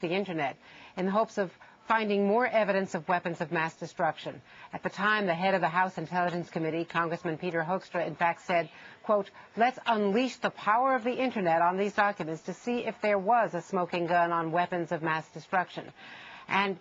the Internet in the hopes of finding more evidence of weapons of mass destruction. At the time, the head of the House Intelligence Committee, Congressman Peter Hoekstra, in fact said, quote, "Let's unleash the power of the Internet on these documents to see if there was a smoking gun on weapons of mass destruction." And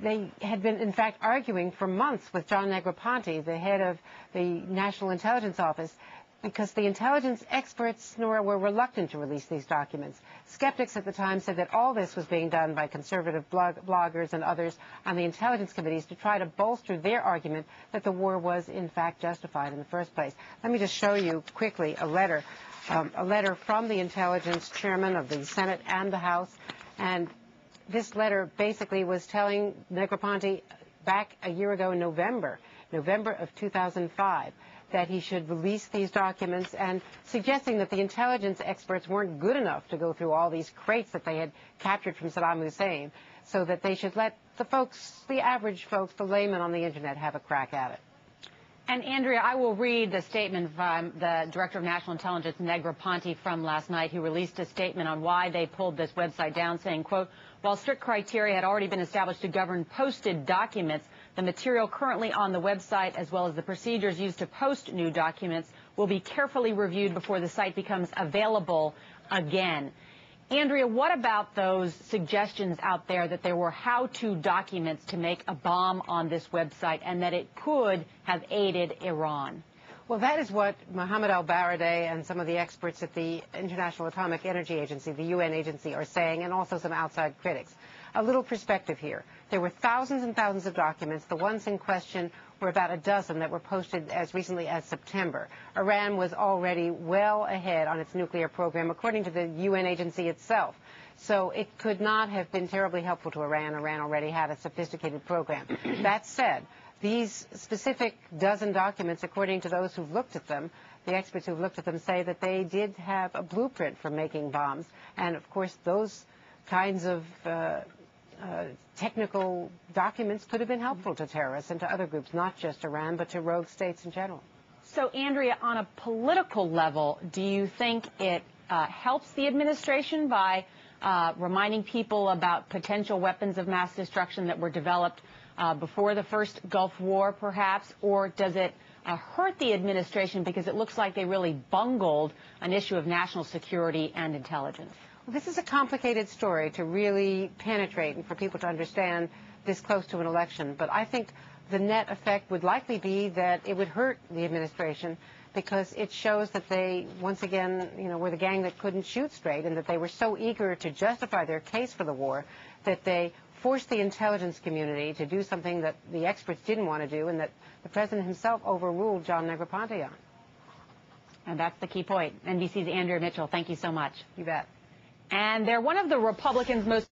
they had been, in fact, arguing for months with John Negroponte, the head of the National Intelligence Office, because the intelligence experts, Nora, were reluctant to release these documents. Skeptics at the time said that all this was being done by conservative bloggers and others on the intelligence committees to try to bolster their argument that the war was, in fact, justified in the first place. Let me just show you quickly a letter from the intelligence chairman of the Senate and the House. And this letter basically was telling Negroponte back a year ago in November of 2005, that he should release these documents, and suggesting that the intelligence experts weren't good enough to go through all these crates that they had captured from Saddam Hussein, so that they should let the folks, the average folks, the laymen on the Internet, have a crack at it. And, Andrea, I will read the statement from the Director of National Intelligence, Negroponte, from last night, who released a statement on why they pulled this website down, saying, quote, "While strict criteria had already been established to govern posted documents, the material currently on the website, as well as the procedures used to post new documents, will be carefully reviewed before the site becomes available again." Andrea, what about those suggestions out there that there were how-to documents to make a bomb on this website and that it could have aided Iran? Well, that is what Mohammed al-Baradei and some of the experts at the International Atomic Energy Agency, the UN agency, are saying, and also some outside critics. A little perspective here. There were thousands and thousands of documents. The ones in question were about a dozen that were posted as recently as September. Iran was already well ahead on its nuclear program, according to the UN agency itself. So it could not have been terribly helpful to Iran. Iran already had a sophisticated program. That said, these specific dozen documents, according to those who've looked at them, the experts who've looked at them, say that they did have a blueprint for making bombs. And, of course, those kinds of technical documents could have been helpful to terrorists and to other groups, not just Iran, but to rogue states in general. So, Andrea, on a political level, do you think it helps the administration by reminding people about potential weapons of mass destruction that were developed before the first Gulf War, perhaps, or does it hurt the administration because it looks like they really bungled an issue of national security and intelligence? Well, this is a complicated story to really penetrate and for people to understand this close to an election, but I think the net effect would likely be that it would hurt the administration because it shows that they, once again, were the gang that couldn't shoot straight, and that they were so eager to justify their case for the war that they forced the intelligence community to do something that the experts didn't want to do, and that the president himself overruled John Negroponte on. And that's the key point. NBC's Andrea Mitchell, thank you so much. You bet. And they're one of the Republicans' most